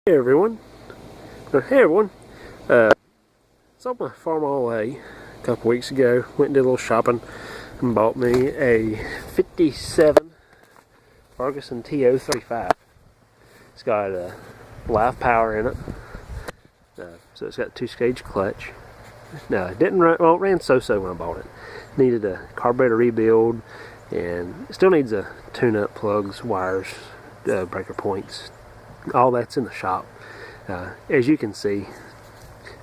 Hey everyone. Saw my Farmall A a couple weeks ago. Went and did a little shopping and bought me a 57 Ferguson TO-35. It's got live power in it. So it's got a 2-stage clutch. No, it didn't run, well, it ran so-so when I bought it. Needed a carburetor rebuild, and it still needs a tune-up, plugs, wires, breaker points. All that's in the shop. As you can see,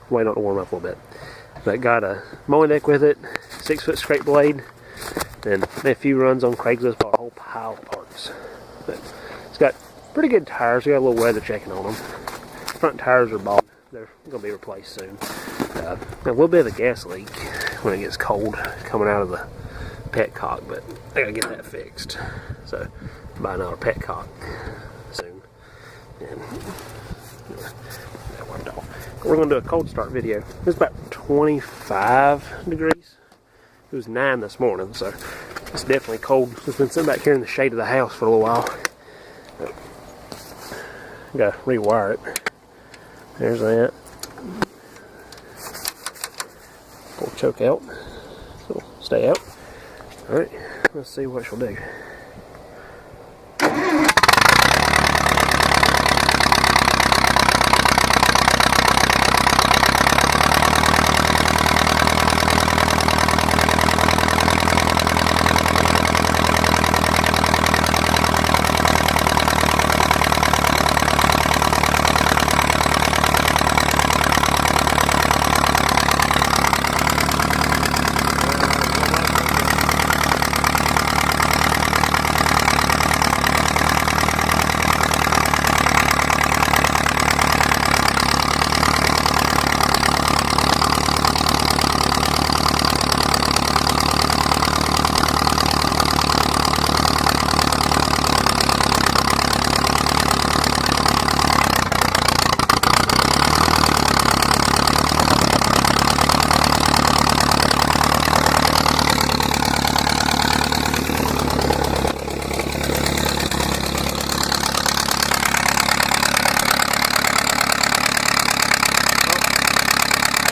waiting on it to warm up a little bit. But got a mowing deck with it, 6-foot straight blade, and a few runs on Craigslist, bought a whole pile of parts. But it's got pretty good tires. We got a little weather checking on them. Front tires are bald. They're going to be replaced soon. A little bit of a gas leak when it gets cold coming out of the petcock, but I got to get that fixed. So buy another petcock soon. And that worked off. We're going to do a cold start video. It's about 25 degrees. It was 9 this morning, so it's definitely cold. It's been sitting back here in the shade of the house for a little while. Got to rewire it. There's that. Pull the choke out. So stay out. Alright, let's see what she'll do.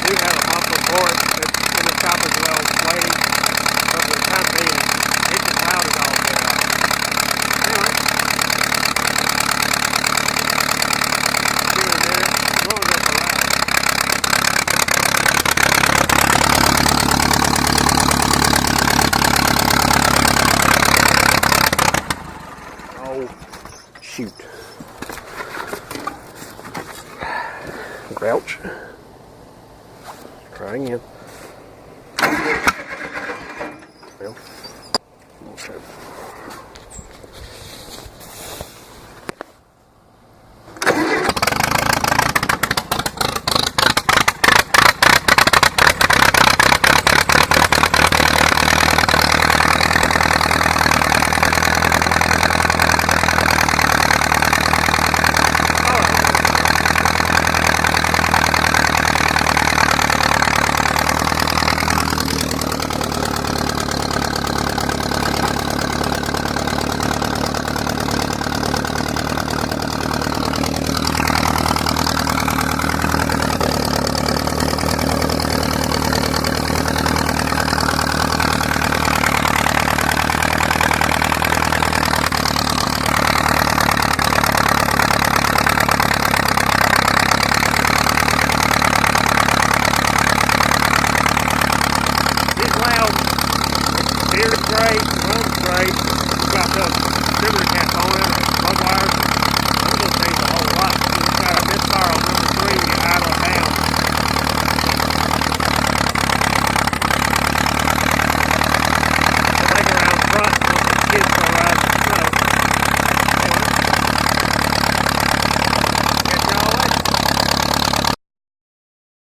I have a muffler for it that's in the shop as well, waiting. But for the time being, it's as loud as all get out. Anyway, give it a minute. As long as it's allowed. Oh, shoot. Grouch. Try again. Well, okay. Great, runs great. Got the distributor cap on it, plug wires.